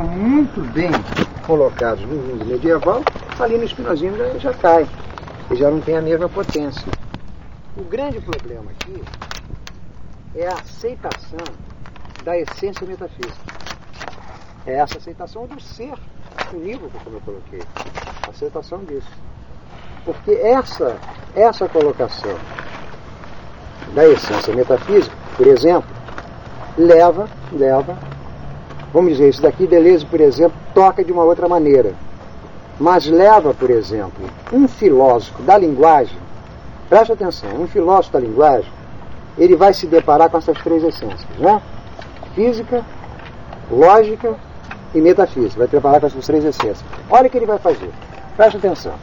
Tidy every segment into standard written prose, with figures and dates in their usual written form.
muito bem colocados no mundo medieval, ali no Spinozinho já cai. Ele já não tem a mesma potência. O grande problema aqui é a aceitação da essência metafísica. É essa aceitação do ser unívoco, como eu coloquei. A aceitação disso. Porque essa colocação da essência metafísica, por exemplo, leva, vamos dizer, isso daqui Deleuze, por exemplo, toca de uma outra maneira. Mas leva, por exemplo, um filósofo da linguagem, preste atenção, um filósofo da linguagem, ele vai se deparar com essas três essências, né? Física, lógica e metafísica. Vai se deparar com essas três essências. Olha o que ele vai fazer. Preste atenção.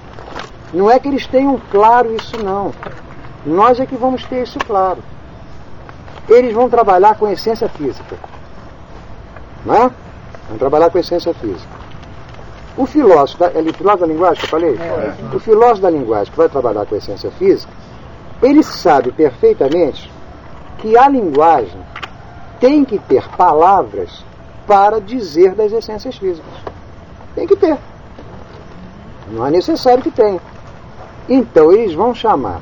Não é que eles tenham claro isso, não. Nós é que vamos ter isso claro. Eles vão trabalhar com a essência física. Não é? Vão trabalhar com a essência física. O filósofo da linguagem que eu falei? O filósofo da linguagem que vai trabalhar com a essência física, ele sabe perfeitamente que a linguagem tem que ter palavras para dizer das essências físicas. Tem que ter. Não é necessário que tenha. Então eles vão chamar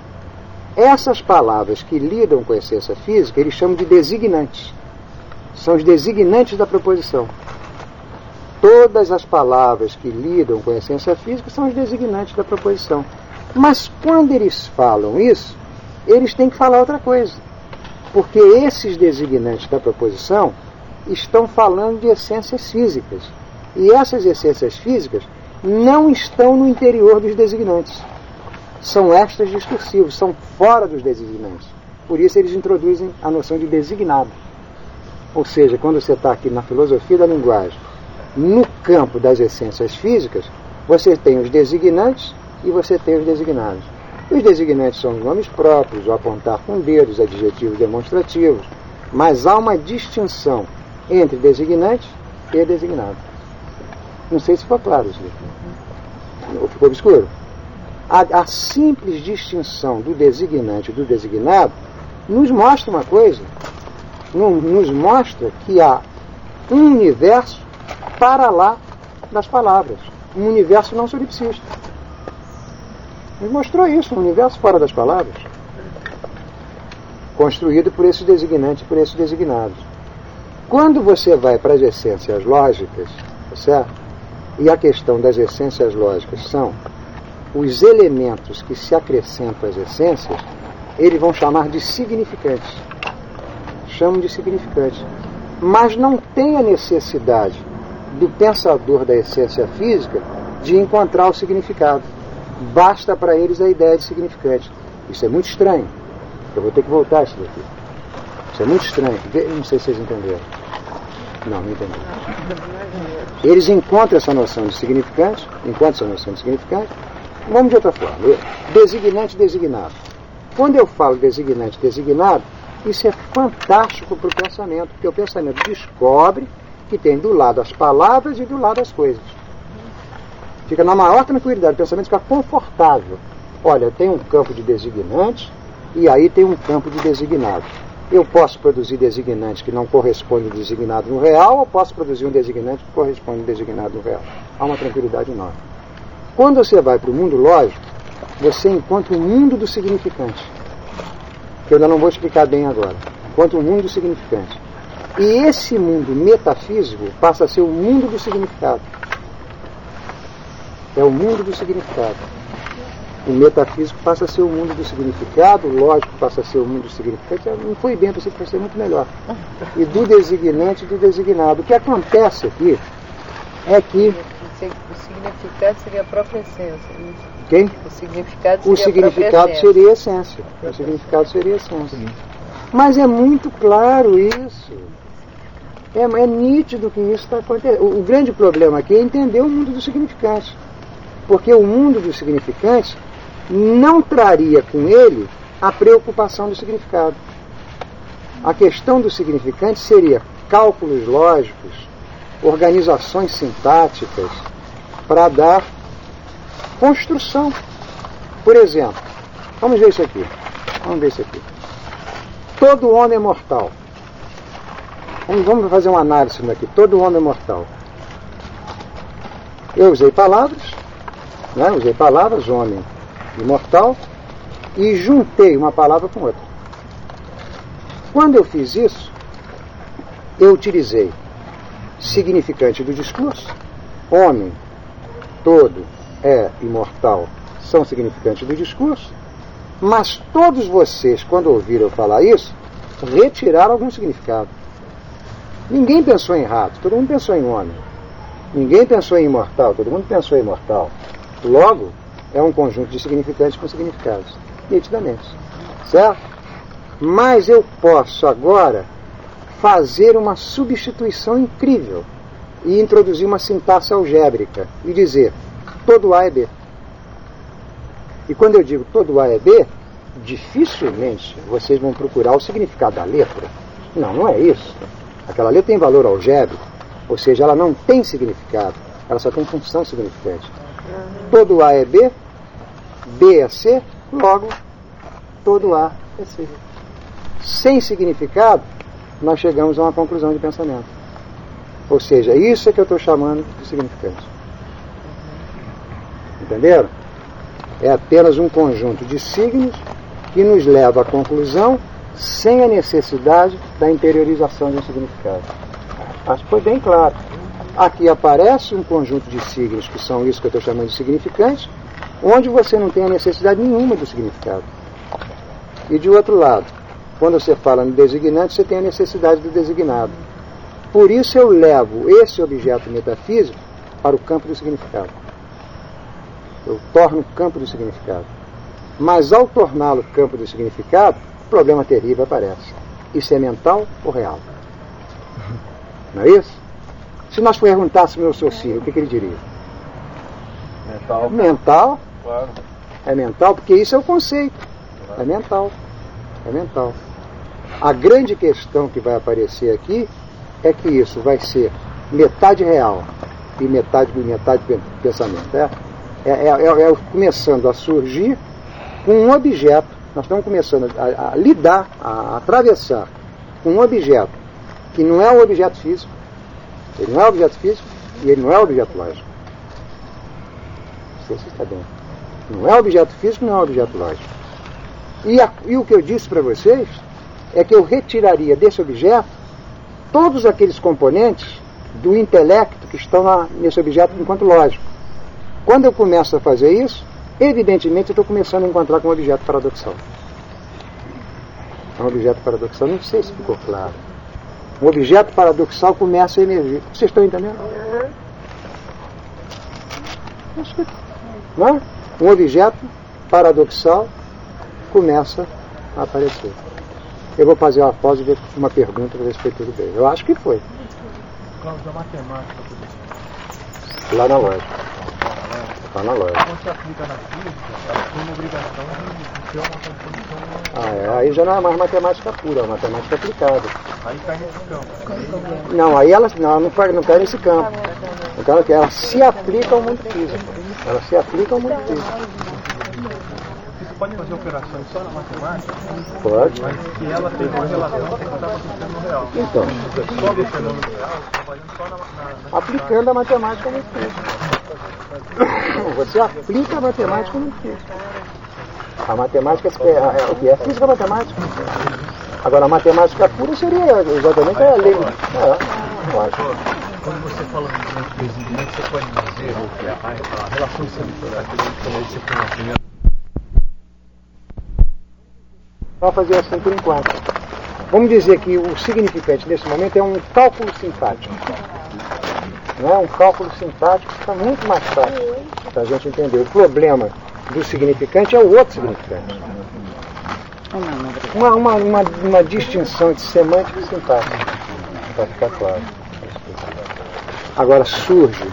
essas palavras que lidam com a essência física, eles chamam de designantes. São os designantes da proposição. Todas as palavras que lidam com a essência física são os designantes da proposição. Mas quando eles falam isso, eles têm que falar outra coisa. Porque esses designantes da proposição estão falando de essências físicas. E essas essências físicas não estão no interior dos designantes. São extras discursivos, são fora dos designantes. Por isso eles introduzem a noção de designado. Ou seja, quando você está aqui na filosofia da linguagem, no campo das essências físicas, você tem os designantes e você tem os designados. Os designantes são os nomes próprios, o apontar com dedos, adjetivos demonstrativos, mas há uma distinção entre designante e designado. Não sei se ficou claro isso aqui. Ou ficou obscuro? A simples distinção do designante e do designado nos mostra uma coisa, nos mostra que há um universo para lá das palavras, um universo não solipsista. Nos mostrou isso, um universo fora das palavras, construído por esses designantes e por esses designados. Quando você vai para as essências lógicas, tá certo? E a questão das essências lógicas são os elementos que se acrescentam às essências, eles vão chamar de significantes. Chamam de significantes. Mas não tem a necessidade do pensador da essência física de encontrar o significado. Basta para eles a ideia de significante. Isso é muito estranho. Eu vou ter que voltar a isso daqui. Isso é muito estranho. Não sei se vocês entenderam. Não entenderam. Eles encontram essa noção de significante, vamos de outra forma. Designante, designado. Quando eu falo designante, designado, isso é fantástico para o pensamento, porque o pensamento descobre que tem do lado as palavras e do lado as coisas. Fica na maior tranquilidade, o pensamento fica confortável. Olha, tem um campo de designantes e aí tem um campo de designados. Eu posso produzir designantes que não correspondem ao designado no real, ou posso produzir um designante que corresponde ao designado no real. Há uma tranquilidade enorme. Quando você vai para o mundo lógico, você encontra o mundo do significante, que eu ainda não vou explicar bem agora. Encontra o mundo do significante. E esse mundo metafísico passa a ser o mundo do significado. É o mundo do significado. O metafísico passa a ser o mundo do significado, o lógico passa a ser o mundo do significante. Não foi bem, para ser muito melhor. E do designante e do designado. O que acontece aqui é que... O significado seria a própria essência. Quem? O significado seria a essência. O significado seria a essência. Mas é muito claro isso. É nítido que isso está acontecendo. O grande problema aqui é entender o mundo do significante. Porque o mundo do significante não traria com ele a preocupação do significado. A questão do significante seria cálculos lógicos, organizações sintáticas, para dar construção. Por exemplo, vamos ver isso aqui. Todo homem é mortal. Vamos fazer uma análise daqui. Todo homem é mortal. Eu usei palavras, né? Usei palavras, homem imortal, e juntei uma palavra com outra. Quando eu fiz isso, eu utilizei significante do discurso, homem todo é imortal, são significantes do discurso, mas todos vocês, quando ouviram eu falar isso, retiraram algum significado. Ninguém pensou em rato, todo mundo pensou em homem. Ninguém pensou em imortal, todo mundo pensou em imortal. Logo, é um conjunto de significantes com significados, nitidamente. Certo? Mas eu posso agora fazer uma substituição incrível e introduzir uma sintaxe algébrica e dizer todo A é B. E quando eu digo todo A é B, dificilmente vocês vão procurar o significado da letra. Não, não é isso. Aquela letra tem valor algébrico, ou seja, ela não tem significado, ela só tem função significante. Todo A é B, B é C, logo todo A é C. Sem significado, nós chegamos a uma conclusão de pensamento. Ou seja, isso é que eu estou chamando de significante. Entenderam? É apenas um conjunto de signos que nos leva à conclusão sem a necessidade da interiorização de um significado. Acho que foi bem claro. Aqui aparece um conjunto de signos que são isso que eu estou chamando de significantes, onde você não tem a necessidade nenhuma do significado. E de outro lado, quando você fala no designante, você tem a necessidade do designado. Por isso eu levo esse objeto metafísico para o campo do significado. Eu torno o campo do significado. Mas ao torná-lo campo do significado, um problema terrível aparece. Isso é mental ou real? Não é isso? Se nós perguntássemos ao Saussure, o que ele diria? Mental. Mental. Claro. É mental, porque isso é o conceito. É mental. É mental. A grande questão que vai aparecer aqui é que isso vai ser metade real e metade pensamento. É começando a surgir com um objeto. Nós estamos começando a lidar, a atravessar com um objeto que não é um objeto físico. Ele não é objeto físico e ele não é objeto lógico. Não sei se está bem. Não é objeto físico, não é objeto lógico. E o que eu disse para vocês é que eu retiraria desse objeto todos aqueles componentes do intelecto que estão nesse objeto enquanto lógico. Quando eu começo a fazer isso, evidentemente eu estou começando a encontrar com um objeto paradoxal. Um objeto paradoxal, não sei se ficou claro. Um objeto paradoxal começa a emergir. Vocês estão entendendo? Acho que não é? Um objeto paradoxal começa a aparecer. Eu vou fazer uma pausa e ver uma pergunta para ver se foi tudo bem. Eu acho que foi. Cláudio, da matemática. Lá na loja. Lá na loja. Quando se aplica na física, ela tem uma obrigação de ter uma composição. Aí já não é mais matemática pura, é matemática aplicada. Aí cai nesse campo. Não, aí ela não cai nesse campo. Então ela se aplica ao mundo físico. Ela se aplica ao mundo físico. Você pode fazer operações só na matemática? Pode. Mas que ela tem uma relação com o que está acontecendo no real. Então, Só do fenômeno real, trabalhando só na aplicando a matemática ao mundo físico. Você aplica a matemática ao mundo físico. A matemática é o que? É física matemática. Agora, a matemática pura seria exatamente a lei. Lógico. Quando você fala de designante, você pode dizer que a relação sanitária que você tem na primeira. Vamos fazer assim por enquanto. Vamos dizer que o significante nesse momento é um cálculo sintático. Não é um cálculo sintático que está muito mais fácil para a gente entender. O problema do significante é o outro significante. Uma distinção entre semântica e sintática, para ficar claro. Agora surge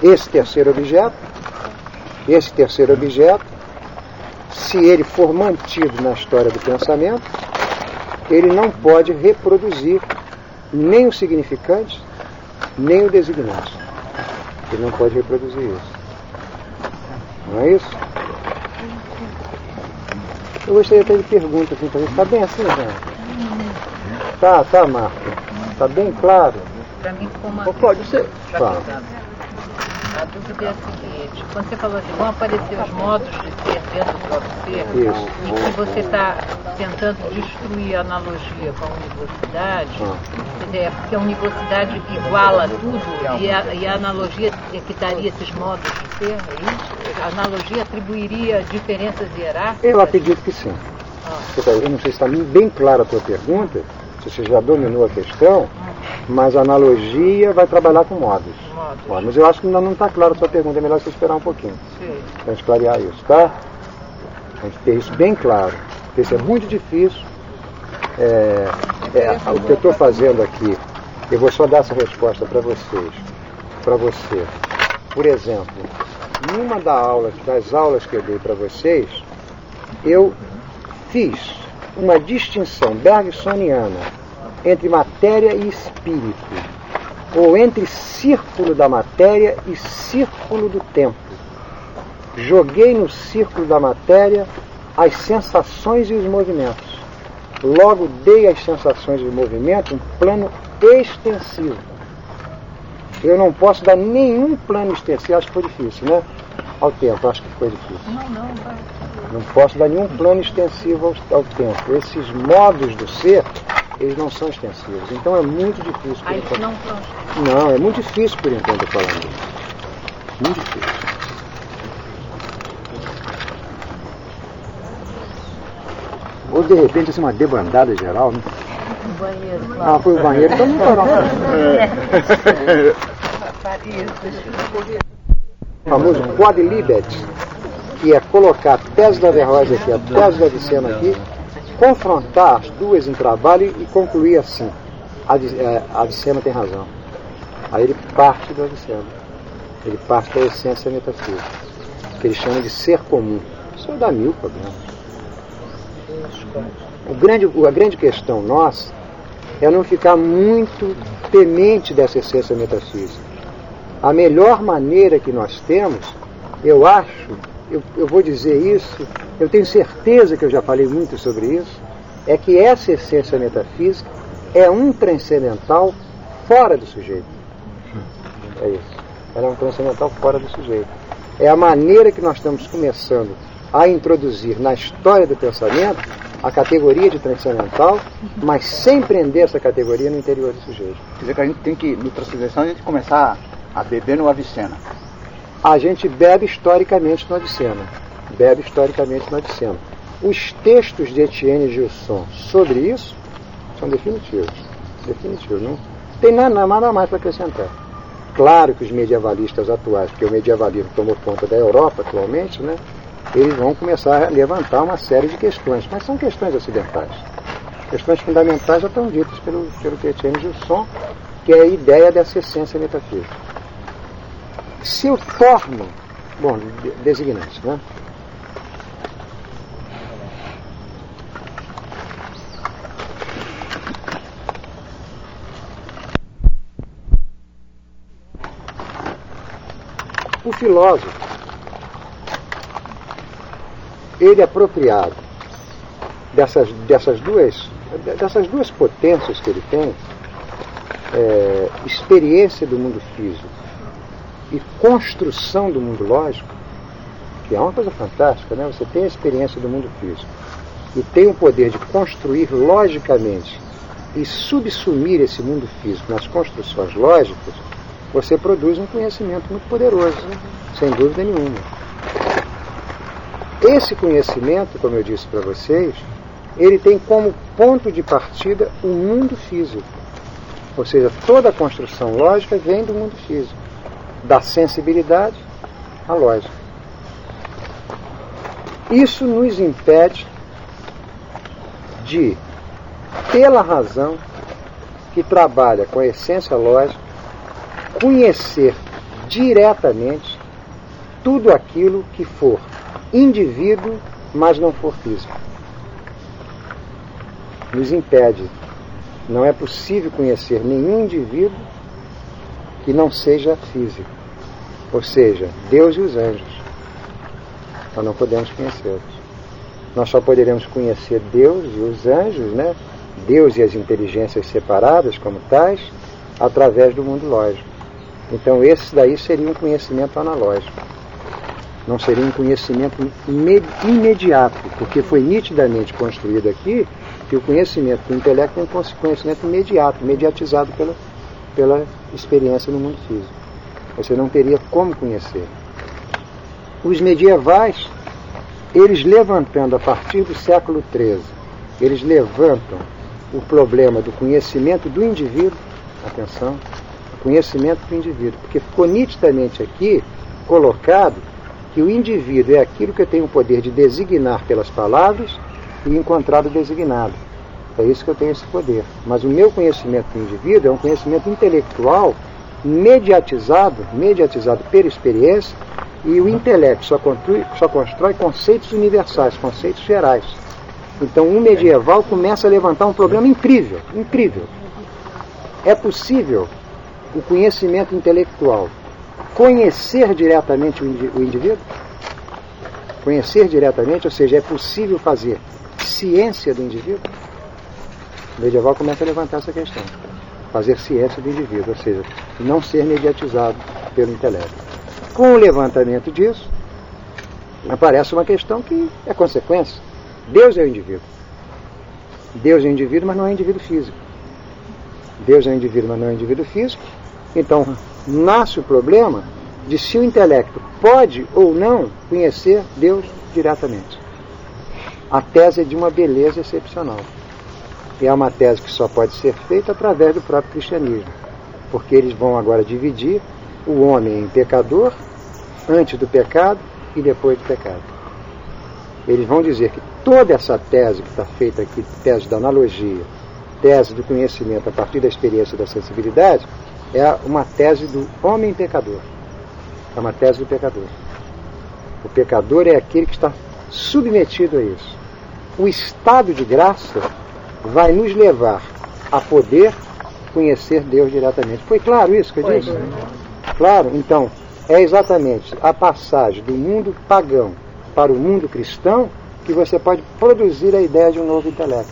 esse terceiro objeto, se ele for mantido na história do pensamento, ele não pode reproduzir nem o significante, nem o designante. Ele não pode reproduzir isso. Não é isso? Eu gostaria até de pergunta assim, para ver. Está bem assim, gente? Tá, Marco. Está bem claro? Para mim ficou uma... Pode ser. Fala. A dúvida é a seguinte: quando você falou assim, vão aparecer os modos de ser dentro do próprio ser, Isso. e que você está tentando destruir a analogia com a univocidade, quer dizer, é porque a univocidade iguala tudo e a analogia é que daria esses modos de ser, é isso? A analogia atribuiria diferenças hierárquicas? Eu acredito que sim. Eu não sei se está bem clara a tua pergunta, se você já dominou a questão, mas a analogia vai trabalhar com modos. Mas eu acho que ainda não está clara a sua pergunta, é melhor você esperar um pouquinho. Para gente clarear isso, tá? A gente ter isso bem claro, porque isso é muito difícil. O que eu estou fazendo aqui, eu vou só dar essa resposta para vocês. Para você. Por exemplo, numa das aulas que eu dei para vocês, eu fiz uma distinção bergsoniana entre matéria e espírito, ou entre círculo da matéria e círculo do tempo. Joguei no círculo da matéria as sensações e os movimentos. Logo dei às sensações e os movimentos um plano extensivo. Eu não posso dar nenhum plano extensivo, acho que foi difícil, né? Ao tempo, acho que foi difícil. Não posso dar nenhum plano extensivo ao tempo. Esses modos do ser, eles não são extensivos. Então é muito difícil. Não, é muito difícil por enquanto falar nisso. Muito difícil. Ou de repente assim, uma debandada geral, né? O banheiro. Foi o banheiro, então não parou. O famoso quadlibet, que é colocar a tese da Averroes aqui, a tese da Avicena aqui, confrontar as duas em trabalho e concluir assim: a Avicena tem razão. Aí ele parte do Avicena, ele parte da essência metafísica, que ele chama de ser comum. Isso dá mil problemas. A grande questão nossa é não ficar muito temente dessa essência metafísica. A melhor maneira que nós temos, eu acho, eu vou dizer isso, eu tenho certeza que eu já falei muito sobre isso, é que essa essência metafísica é um transcendental fora do sujeito. É isso. Ela é um transcendental fora do sujeito. É a maneira que nós estamos começando a introduzir na história do pensamento a categoria de transcendental, mas sem prender essa categoria no interior do sujeito. Quer dizer que a gente tem que, no transcendental, a gente começar a beber no Avicena. A gente bebe historicamente no Avicena. Os textos de Etienne Gilson sobre isso são definitivos. Não tem nada mais para acrescentar. Claro que os medievalistas atuais, porque o medievalismo tomou conta da Europa atualmente, né? Eles vão começar a levantar uma série de questões, mas são questões ocidentais. Questões fundamentais já estão ditas pelo Etienne Gilson, que é a ideia dessa essência metafísica. Se eu torno, designante, né? O filósofo, ele é apropriado dessas duas potências que ele tem, experiência do mundo físico e construção do mundo lógico, que é uma coisa fantástica, né? Você tem a experiência do mundo físico e tem o poder de construir logicamente e subsumir esse mundo físico nas construções lógicas, você produz um conhecimento muito poderoso, sem dúvida nenhuma. Esse conhecimento, como eu disse para vocês, ele tem como ponto de partida o mundo físico. Ou seja, toda a construção lógica vem do mundo físico, da sensibilidade à lógica. Isso nos impede de, pela razão que trabalha com a essência lógica, conhecer diretamente tudo aquilo que for indivíduo, mas não for físico. Nos impede. Não é possível conhecer nenhum indivíduo que não seja físico. Ou seja, Deus e os anjos. Nós não podemos conhecê-los. Nós só poderemos conhecer Deus e os anjos, né? Deus e as inteligências separadas como tais, através do mundo lógico. Então esse daí seria um conhecimento analógico. Não seria um conhecimento imediato, porque foi nitidamente construído aqui que o conhecimento do intelecto é um conhecimento imediato, mediatizado pela experiência no mundo físico. Você não teria como conhecer. Os medievais, eles levantando a partir do século XIII, eles levantam o problema do conhecimento do indivíduo, atenção, o conhecimento do indivíduo, porque ficou nitidamente aqui colocado que o indivíduo é aquilo que eu tenho o poder de designar pelas palavras e encontrar o designado. É isso que eu tenho esse poder. Mas o meu conhecimento do indivíduo é um conhecimento intelectual mediatizado pela experiência, e o intelecto só constrói conceitos universais, conceitos gerais. Então o medieval começa a levantar um problema incrível. É possível o conhecimento intelectual conhecer diretamente o indivíduo? Conhecer diretamente, ou seja, é possível fazer ciência do indivíduo? O medieval começa a levantar essa questão. Fazer ciência do indivíduo, ou seja, não ser mediatizado pelo intelecto. Com o levantamento disso, aparece uma questão que é consequência. Deus é o indivíduo. Deus é o indivíduo, mas não é o indivíduo físico. Deus é o indivíduo, mas não é o indivíduo físico. Então, nasce o problema de se o intelecto pode ou não conhecer Deus diretamente. A tese é de uma beleza excepcional. E é uma tese que só pode ser feita através do próprio cristianismo. Porque eles vão agora dividir o homem em pecador, antes do pecado e depois do pecado. Eles vão dizer que toda essa tese que está feita aqui, tese da analogia, tese do conhecimento a partir da experiência e da sensibilidade, é uma tese do homem pecador. É uma tese do pecador. O pecador é aquele que está submetido a isso. O estado de graça vai nos levar a poder conhecer Deus diretamente. Foi claro isso que eu disse? Claro, então, é exatamente a passagem do mundo pagão para o mundo cristão que você pode produzir a ideia de um novo intelecto.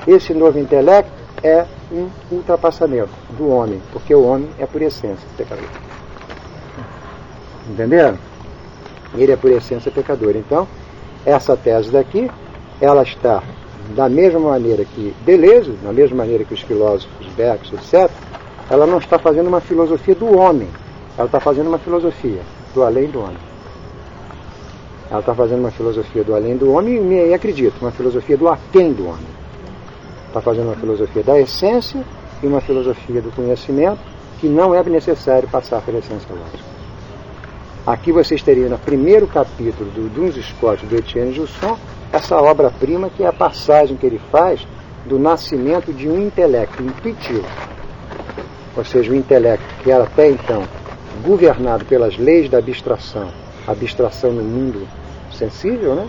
Esse novo intelecto é um ultrapassamento do homem, porque o homem é por essência pecador. Entenderam? Ele é por essência pecador. Então, essa tese daqui, ela está da mesma maneira que Deleuze, da mesma maneira que os filósofos Bergson, etc., ela não está fazendo uma filosofia do homem, ela está fazendo uma filosofia do além do homem. Ela está fazendo uma filosofia do além do homem e acredito, uma filosofia do aquém do homem. Está fazendo uma filosofia da essência e uma filosofia do conhecimento que não é necessário passar pela essência lógica. Aqui vocês teriam no primeiro capítulo do Duns Scott, do Etienne Jusson, essa obra-prima que é a passagem que ele faz do nascimento de um intelecto intuitivo. Ou seja, o intelecto que era até então governado pelas leis da abstração no mundo sensível, né?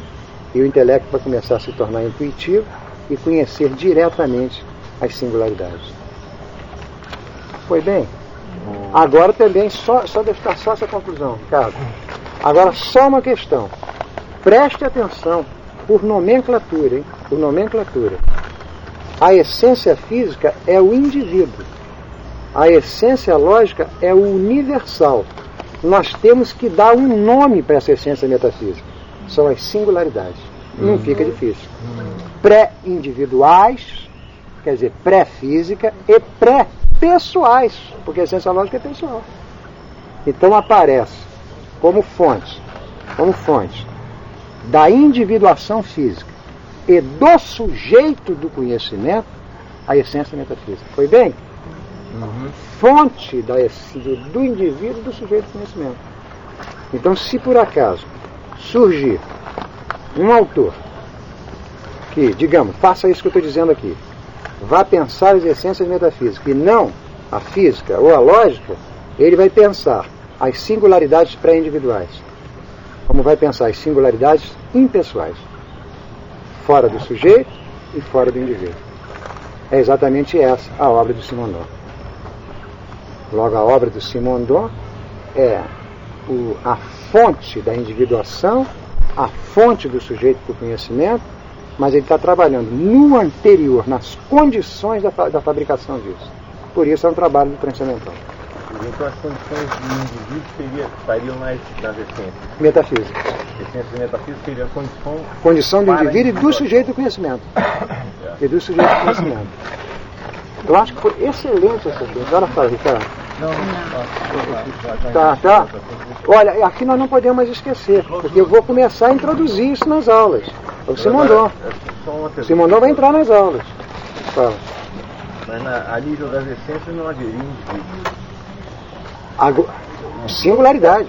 E o intelecto vai começar a se tornar intuitivo e conhecer diretamente as singularidades. Foi bem? Agora também, só deixar só essa conclusão, Ricardo. Agora só uma questão. Preste atenção, por nomenclatura, hein? Por nomenclatura. A essência física é o indivíduo. A essência lógica é o universal. Nós temos que dar um nome para essa essência metafísica. São as singularidades. Não fica difícil. Pré-individuais, quer dizer, pré-física e pré-pessoais, porque a essência lógica é pessoal. Então aparece como fonte da individuação física e do sujeito do conhecimento a essência metafísica. Foi bem? Fonte do indivíduo do sujeito do conhecimento. Então, se por acaso surgir um autor que, digamos, faça isso que eu estou dizendo aqui, vá pensar as essências metafísicas e não a física ou a lógica, ele vai pensar as singularidades pré-individuais, como vai pensar as singularidades impessoais, fora do sujeito e fora do indivíduo. É exatamente essa a obra do Simondon. Logo, a obra do Simondon é a fonte da individuação, a fonte do sujeito do conhecimento, mas ele está trabalhando no anterior, nas condições da fabricação disso. Por isso é um trabalho do transcendental. Então as condições do indivíduo estariam nas essências. Metafísica. Essências metafísicas seria a condição do indivíduo e do sujeito do conhecimento. E do sujeito do conhecimento. Eu acho que foi excelente essa coisa. Agora fala, Ricardo. Tá. Olha, aqui nós não podemos esquecer, porque eu vou começar a introduzir isso nas aulas. O Simondon. O Simondon vai entrar nas aulas. Fala. Mas a nível das essências não haveria indivíduo. Singularidade.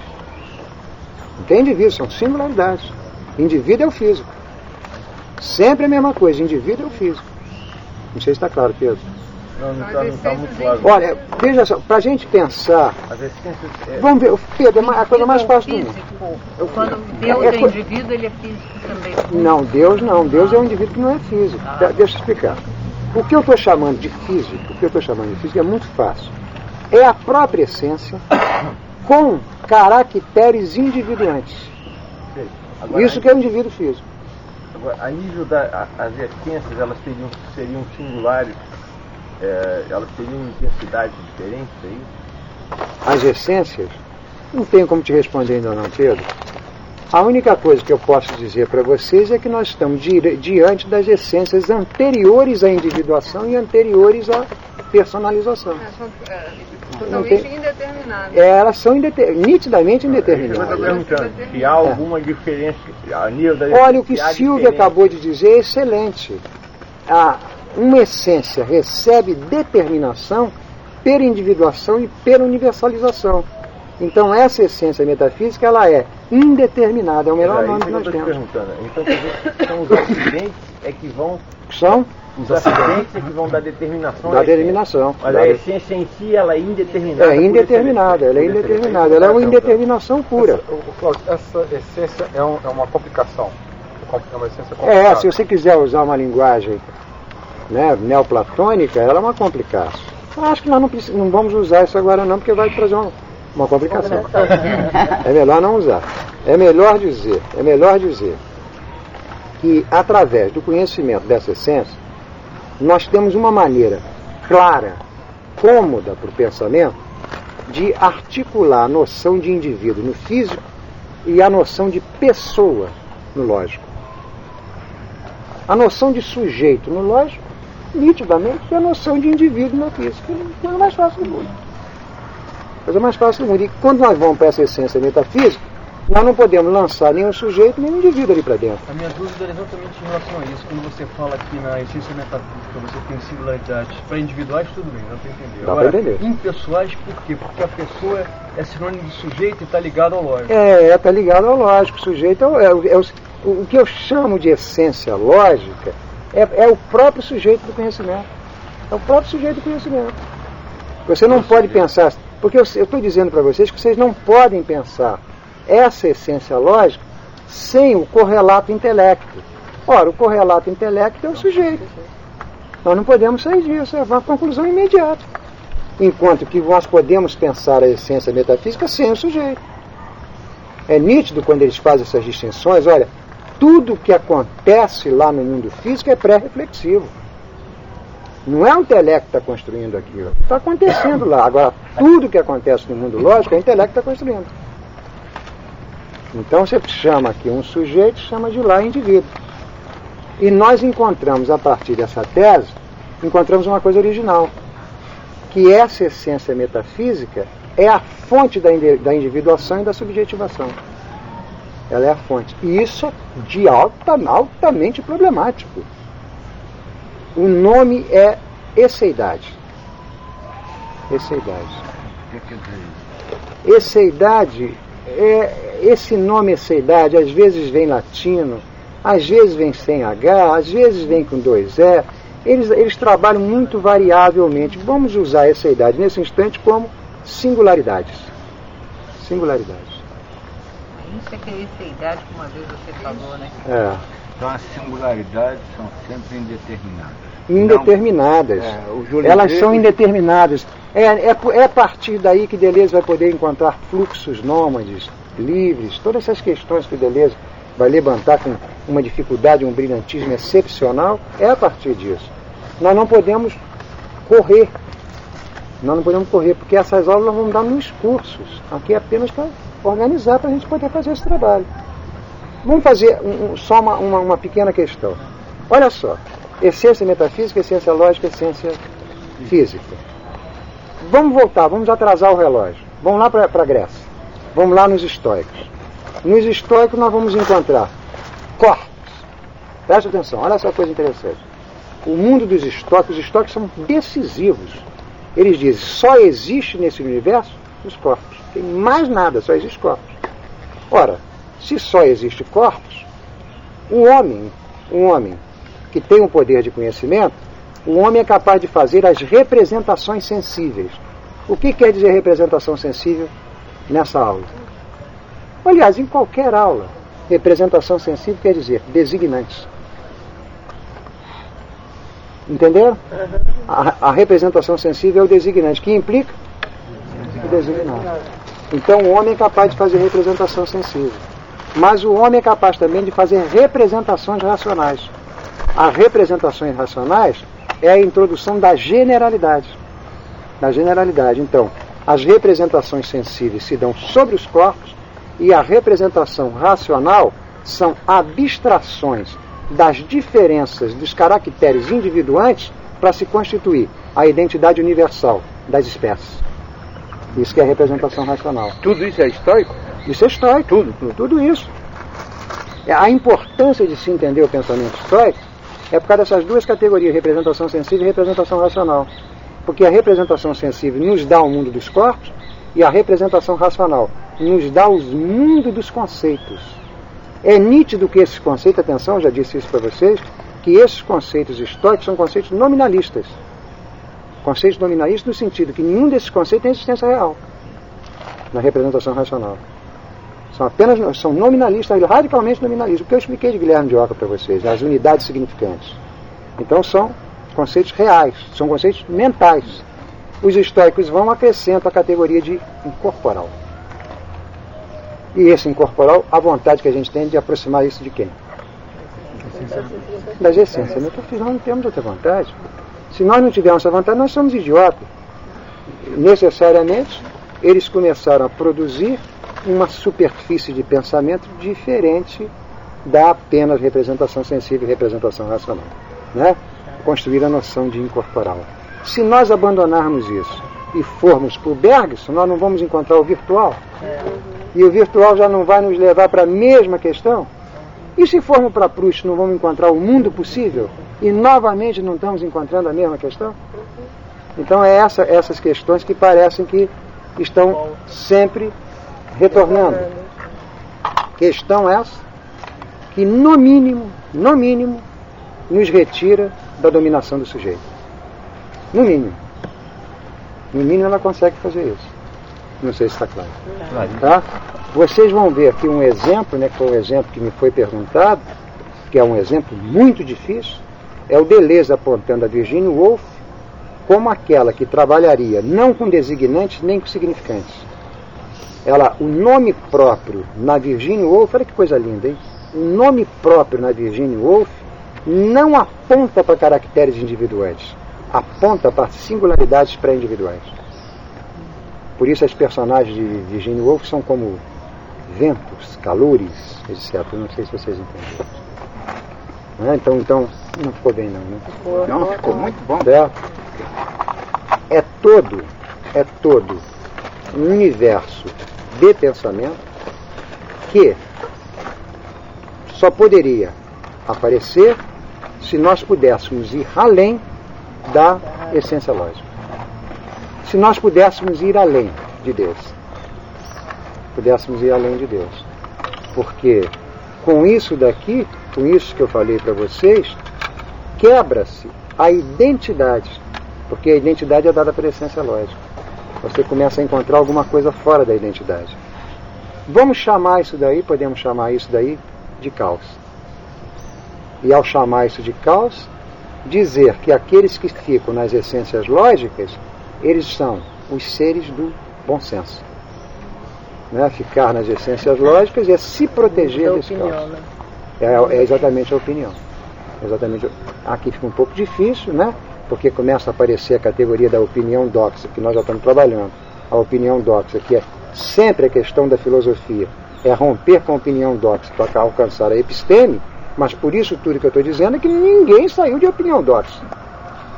Não tem indivíduo, são singularidades. Indivíduo é o físico. Sempre a mesma coisa, indivíduo é o físico. Não sei se está claro, Pedro. Não está muito claro. Olha, veja só, para a gente pensar. As essências vamos ver, Pedro, é a coisa mais fácil do mundo. Quando Deus é indivíduo, ele é físico também. Não, Deus não. Deus é um indivíduo que não é físico. Deixa eu explicar. O que eu estou chamando de físico, é muito fácil. É a própria essência com caracteres individuantes. Agora, isso que é o indivíduo físico. Agora, a nível as essências, elas seriam singulares, elas teriam intensidades diferentes, é isso? As essências? Não tenho como te responder ainda não, Pedro. A única coisa que eu posso dizer para vocês é que nós estamos diante das essências anteriores à individuação e anteriores à personalização. São totalmente indeterminadas. Elas são nitidamente indeterminadas. Eu estou perguntando se há alguma diferença a nível da Olha, o que Silvia acabou de dizer é excelente. Uma essência recebe determinação per individuação e per universalização. Então essa essência metafísica, ela é indeterminada, é o melhor nome que nós temos. Então quer dizer que são os acidentes que vão... São? Os acidentes que vão dar determinação. Da determinação. Mas a essência em si, ela é indeterminada. É indeterminada, ela é indeterminada. Ela é uma indeterminação pura. Essa essência é uma complicação. É uma essência complicada. Se você quiser usar uma linguagem neoplatônica, ela é uma complicação. Eu acho que nós não vamos usar isso agora não, porque vai trazer uma complicação. É melhor não usar. É melhor dizer que através do conhecimento dessa essência, nós temos uma maneira clara, cômoda para o pensamento, de articular a noção de indivíduo no físico e a noção de pessoa no lógico. A noção de sujeito no lógico, nitidamente, é a noção de indivíduo no físico. É a mais fácil do mundo. Coisa mais fácil do mundo. E quando nós vamos para essa essência metafísica, nós não podemos lançar nenhum sujeito, nenhum indivíduo ali para dentro. A minha dúvida é exatamente em relação a isso. Quando você fala aqui na essência metafísica, você tem singularidades. Para individuais, tudo bem, dá para entender. Dá para entender. Impessoais, por quê? Porque a pessoa é sinônimo de sujeito e está ligado ao lógico. Está ligado ao lógico. O sujeito o que eu chamo de essência lógica é o próprio sujeito do conhecimento. É o próprio sujeito do conhecimento. Você não pode pensar... Porque eu estou dizendo para vocês que vocês não podem pensar essa essência lógica sem o correlato intelecto. Ora, o correlato intelecto é o sujeito. Nós não podemos sair disso, é uma conclusão imediata. Enquanto que nós podemos pensar a essência metafísica sem o sujeito. É nítido quando eles fazem essas distinções, olha, tudo que acontece lá no mundo físico é pré-reflexivo. Não é o intelecto que está construindo aquilo. Está acontecendo lá. Agora, tudo que acontece no mundo lógico é o intelecto que está construindo. Então, você chama aqui um sujeito, chama de lá indivíduo. E nós encontramos, a partir dessa tese, encontramos uma coisa original. Que essa essência metafísica é a fonte da individuação e da subjetivação. Ela é a fonte. E isso é de altamente problemático. O nome é esseidade. Esseidade. Esseidade, esse nome esseidade, às vezes vem latino, às vezes vem sem H, às vezes vem com 2 E. Eles trabalham muito variavelmente. Vamos usar esseidade nesse instante como singularidades. Singularidades. Isso é que é esseidade, que uma vez você falou, né? Então as singularidades são sempre indeterminadas. Indeterminadas. Elas são indeterminadas. É a partir daí que Deleuze vai poder encontrar fluxos nômades, livres, todas essas questões que Deleuze vai levantar com uma dificuldade, um brilhantismo excepcional, é a partir disso. Nós não podemos correr Nós não podemos correr, porque essas aulas nós vamos dar nos cursos. Aqui é apenas para organizar, para a gente poder fazer esse trabalho. Vamos fazer só uma pequena questão. Olha só, essência metafísica, essência lógica, essência física. Vamos voltar, vamos atrasar o relógio. Vamos lá para a Grécia. Vamos lá nos estoicos. Nos estoicos nós vamos encontrar corpos. Presta atenção, olha essa coisa interessante. O mundo dos estoicos, os estoicos são decisivos. Eles dizem, só existe nesse universo os corpos. Tem mais nada, só existe corpos. Ora, se só existe corpos, um homem que tem um poder de conhecimento, o homem é capaz de fazer as representações sensíveis. O que quer dizer representação sensível nessa aula? Aliás, em qualquer aula, representação sensível quer dizer designantes. Entenderam? A representação sensível é o designante, que implica o designado. Então o homem é capaz de fazer representação sensível. Mas o homem é capaz também de fazer representações racionais. As representações racionais é a introdução da generalidade. Da generalidade. Então, as representações sensíveis se dão sobre os corpos e a representação racional são abstrações das diferenças dos caracteres individuantes para se constituir a identidade universal das espécies. Isso que é a representação racional. Tudo isso é estoico? Isso é estoico. Tudo isso. A importância de se entender o pensamento estoico é por causa dessas duas categorias, representação sensível e representação racional. Porque a representação sensível nos dá o mundo dos corpos e a representação racional nos dá o mundo dos conceitos. É nítido que esses conceitos, atenção, eu já disse isso para vocês, que esses conceitos estoicos são conceitos nominalistas. Conceitos nominalistas no sentido que nenhum desses conceitos tem existência real na representação racional. São nominalistas, radicalmente nominalistas. O que eu expliquei de Guilherme de Ockham para vocês, as unidades significantes. Então são conceitos reais, são conceitos mentais. Os estoicos vão acrescentar a categoria de incorporal. E esse incorporal, a vontade que a gente tem de aproximar isso de quem? Das essências. Nós não temos outra vontade. Se nós não tivermos essa vontade, nós somos idiotas. Necessariamente, eles começaram a produzir uma superfície de pensamento diferente da apenas representação sensível e representação racional. Né? Construir a noção de incorporal. Se nós abandonarmos isso e formos para o Bergson, nós não vamos encontrar o virtual. E o virtual já não vai nos levar para a mesma questão? E se formos para Proust, não vamos encontrar o mundo possível? E novamente não estamos encontrando a mesma questão? Então é essas questões que parecem que estão sempre retornando. Questão essa que no mínimo, nos retira da dominação do sujeito. No mínimo. No mínimo ela consegue fazer isso. Não sei se está claro. Tá? Vocês vão ver aqui um exemplo, né, que foi um exemplo que me foi perguntado, que é um exemplo muito difícil, é o Deleuze apontando a Virginia Woolf como aquela que trabalharia não com designantes nem com significantes. O nome próprio na Virginia Woolf, olha que coisa linda, hein? O nome próprio na Virginia Woolf não aponta para caracteres individuais, aponta para singularidades pré-individuais. Por isso as personagens de Virginia Woolf são como ventos, calores, etc. Não sei se vocês entenderam. Então não ficou bem não, né? Não, ficou muito bom. É todo um universo de pensamento que só poderia aparecer se nós pudéssemos ir além da essência lógica. Se nós pudéssemos ir além de Deus. Porque com isso daqui, com isso que eu falei para vocês, quebra-se a identidade. Porque a identidade é dada pela essência lógica. Você começa a encontrar alguma coisa fora da identidade. Podemos chamar isso daí de caos. E ao chamar isso de caos, dizer que aqueles que ficam nas essências lógicas, eles são os seres do bom senso. Né? Ficar nas essências lógicas é se proteger desse caos. É exatamente a opinião. Aqui fica um pouco difícil, né? porque começa a aparecer a categoria da opinião doxa, que nós já estamos trabalhando. A opinião doxa, que é sempre a questão da filosofia, é romper com a opinião doxa para alcançar a episteme, mas por isso tudo que eu estou dizendo é que ninguém saiu de opinião doxa.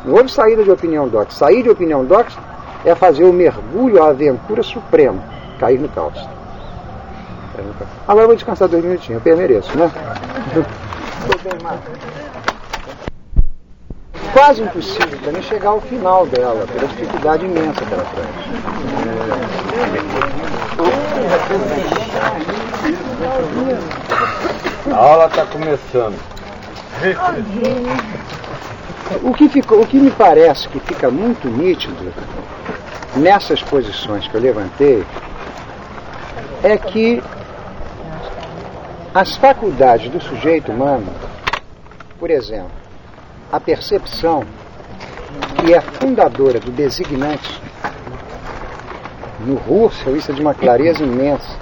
Não houve saída de opinião doxa. Sair de opinião doxa é fazer o mergulho, a aventura suprema, cair no caos. Agora eu vou descansar 2 minutinhos, eu mereço, né? Quase impossível para mim chegar ao final dela, pela dificuldade imensa que ela traz. A aula está começando. O que me parece que fica muito nítido nessas posições que eu levantei é que as faculdades do sujeito humano, por exemplo, a percepção, que é fundadora do designante, no Husserl isso é de uma clareza imensa.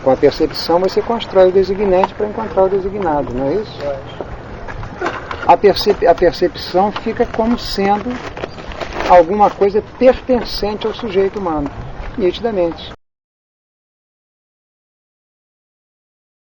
Com a percepção você constrói o designante para encontrar o designado, não é isso? A percepção fica como sendo alguma coisa pertencente ao sujeito humano, nitidamente.